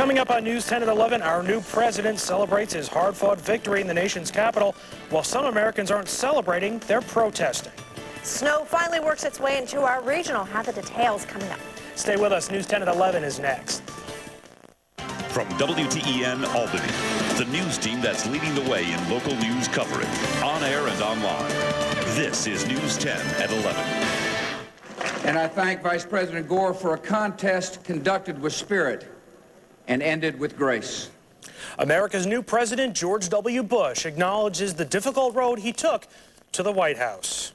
Coming up on News 10 at 11, our new president celebrates his hard-fought victory in the nation's capital. While some Americans aren't celebrating, they're protesting. Snow finally works its way into our region. I'll have the details coming up. Stay with us. News 10 at 11 is next. From WTEN Albany, the news team that's leading the way in local news coverage, on air and online. This is News 10 at 11. And I thank Vice President Gore for a contest conducted with spirit and ended with grace. America's new president, George W. Bush, acknowledges the difficult road he took to the White House.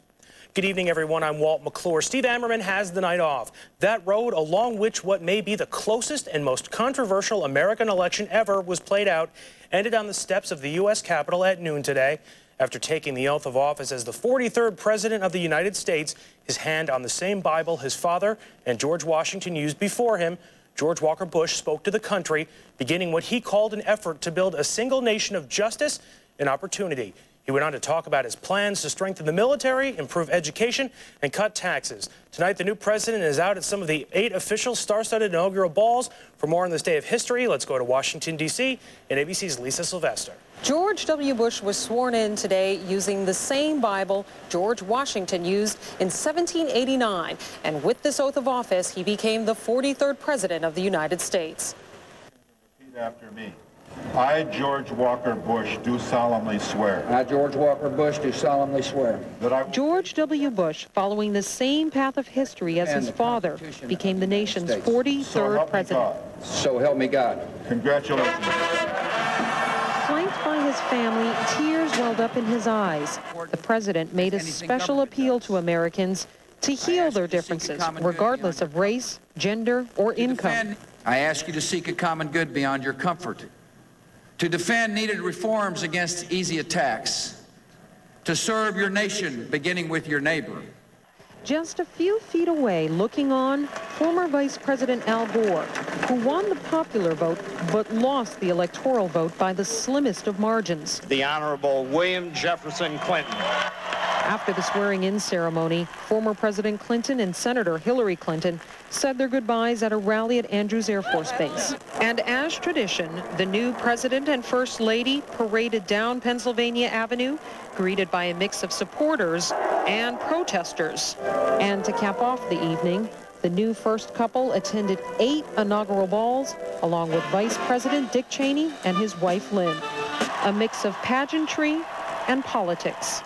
Good evening, everyone. I'm Walt McClure. Steve Amauryen has the night off. That road, along which what may be the closest and most controversial American election ever was played out, ended on the steps of the U.S. Capitol at noon today. After taking the oath of office as the 43rd President of the United States, his hand on the same Bible his father and George Washington used before him, George Walker Bush spoke to the country, beginning what he called an effort to build a single nation of justice and opportunity. He went on to talk about his plans to strengthen the military, improve education, and cut taxes. Tonight, the new president is out at some of the 8 official star-studded inaugural balls. For more on this day of history, let's go to Washington, D.C. and ABC's Lisa Sylvester. George W. Bush was sworn in today using the same Bible George Washington used in 1789. And with this oath of office, he became the 43rd President of the United States. Repeat after me. I, George Walker Bush, do solemnly swear. I, George Walker Bush, do solemnly swear. That I George W. Bush, following the same path of history as his father, became the nation's 43rd president. So help me God. Congratulations. Flanked by his family, tears welled up in his eyes. The president made a special appeal to Americans to heal their differences, regardless of race, gender, or income. I ask you to seek a common good beyond your comfort, to defend needed reforms against easy attacks, to serve your nation, beginning with your neighbor. Just a few feet away, looking on, former Vice President Al Gore, who won the popular vote but lost the electoral vote by the slimmest of margins. The Honorable William Jefferson Clinton. After the swearing-in ceremony, former President Clinton and Senator Hillary Clinton said their goodbyes at a rally at Andrews Air Force Base. And as tradition, the new president and first lady paraded down Pennsylvania Avenue, greeted by a mix of supporters and protesters. And to cap off the evening, the new first couple attended 8 inaugural balls, along with Vice President Dick Cheney and his wife Lynn. A mix of pageantry and politics.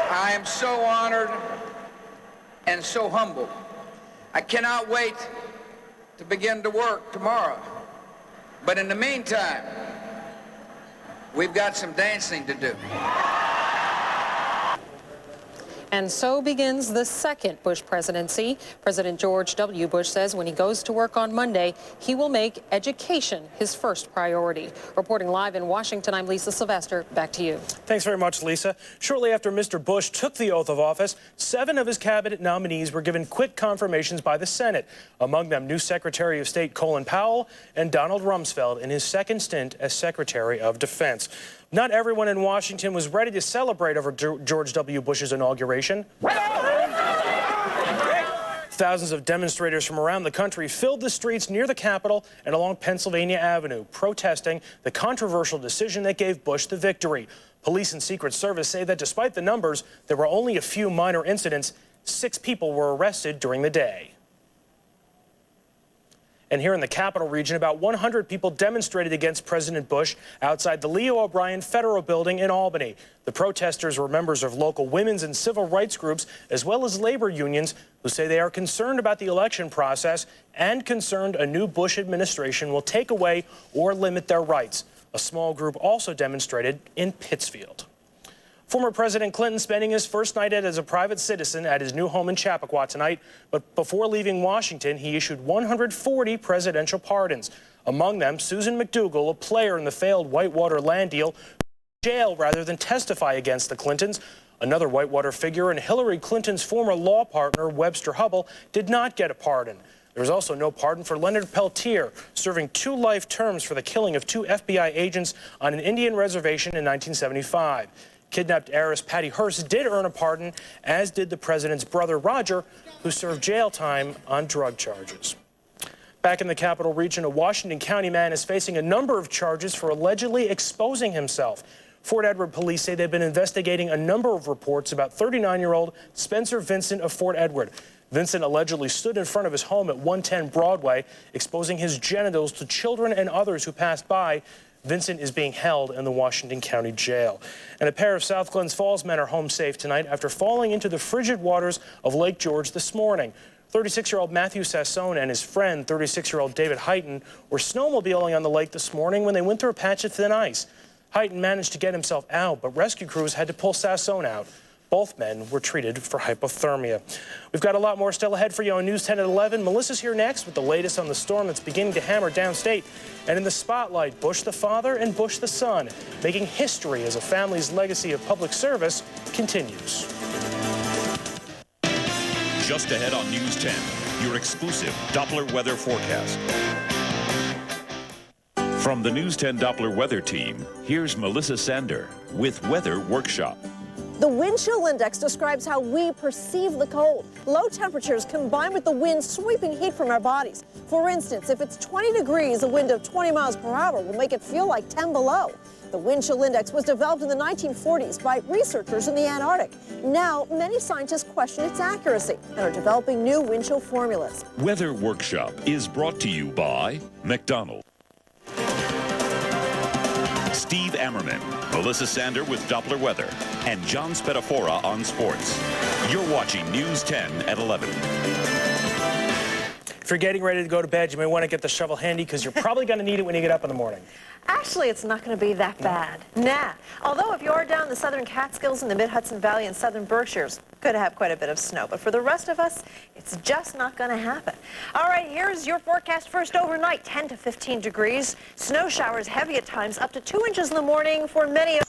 I am so honored and so humbled. I cannot wait to begin to work tomorrow. But in the meantime, we've got some dancing to do. And so begins the second Bush presidency. President George W. Bush says when he goes to work on Monday, he will make education his first priority. Reporting live in Washington, I'm Lisa Sylvester. Back to you. Thanks very much, Lisa. Shortly after Mr. Bush took the oath of office, 7 of his cabinet nominees were given quick confirmations by the Senate. Among them, new Secretary of State Colin Powell and Donald Rumsfeld in his second stint as Secretary of Defense. Not everyone in Washington was ready to celebrate over George W. Bush's inauguration. Thousands of demonstrators from around the country filled the streets near the Capitol and along Pennsylvania Avenue, protesting the controversial decision that gave Bush the victory. Police and Secret Service say that despite the numbers, there were only a few minor incidents. 6 people were arrested during the day. And here in the Capital Region, about 100 people demonstrated against President Bush outside the Leo O'Brien Federal Building in Albany. The protesters were members of local women's and civil rights groups, as well as labor unions, who say they are concerned about the election process and concerned a new Bush administration will take away or limit their rights. A small group also demonstrated in Pittsfield. Former President Clinton spending his first night as a private citizen at his new home in Chappaqua tonight. But before leaving Washington, he issued 140 presidential pardons. Among them, Susan McDougal, a player in the failed Whitewater land deal, jail rather than testify against the Clintons. Another Whitewater figure and Hillary Clinton's former law partner, Webster Hubbell, did not get a pardon. There was also no pardon for Leonard Peltier, serving 2 life terms for the killing of 2 FBI agents on an Indian reservation in 1975. Kidnapped heiress Patty Hearst did earn a pardon, as did the president's brother Roger, who served jail time on drug charges. Back in the Capital Region, a Washington County man is facing a number of charges for allegedly exposing himself. Fort Edward police say they've been investigating a number of reports about 39-year-old Spencer Vincent of Fort Edward. Vincent allegedly stood in front of his home at 110 Broadway, exposing his genitals to children and others who passed by. Vincent is being held in the Washington County Jail. And a pair of South Glens Falls men are home safe tonight after falling into the frigid waters of Lake George this morning. 36-year-old Matthew Sassone and his friend, 36-year-old David Heighton, were snowmobiling on the lake this morning when they went through a patch of thin ice. Heighton managed to get himself out, but rescue crews had to pull Sassone out. Both men were treated for hypothermia. We've got a lot more still ahead for you on News 10 at 11. Melissa's here next with the latest on the storm that's beginning to hammer downstate. And in the spotlight, Bush the father and Bush the son, making history as a family's legacy of public service continues. Just ahead on News 10, your exclusive Doppler weather forecast. From the News 10 Doppler weather team, here's Melissa Sander with Weather Workshop. The wind chill index describes how we perceive the cold. Low temperatures combined with the wind sweeping heat from our bodies. For instance, if it's 20 degrees, a wind of 20 miles per hour will make it feel like 10 below. The wind chill index was developed in the 1940s by researchers in the Antarctic. Now, many scientists question its accuracy and are developing new wind chill formulas. Weather Workshop is brought to you by McDonald's. Steve Ammerman, Melissa Sander with Doppler Weather, and John Spedafora on sports. You're watching News 10 at 11. If you're getting ready to go to bed, you may want to get the shovel handy because you're probably going to need it when you get up in the morning. Actually, it's not going to be that bad. Nah. Although if you're down the southern Catskills and the mid-Hudson Valley and southern Berkshires, could have quite a bit of snow. But for the rest of us, it's just not going to happen. All right, here's your forecast first overnight, 10 to 15 degrees. Snow showers heavy at times, up to 2 inches in the morning for many of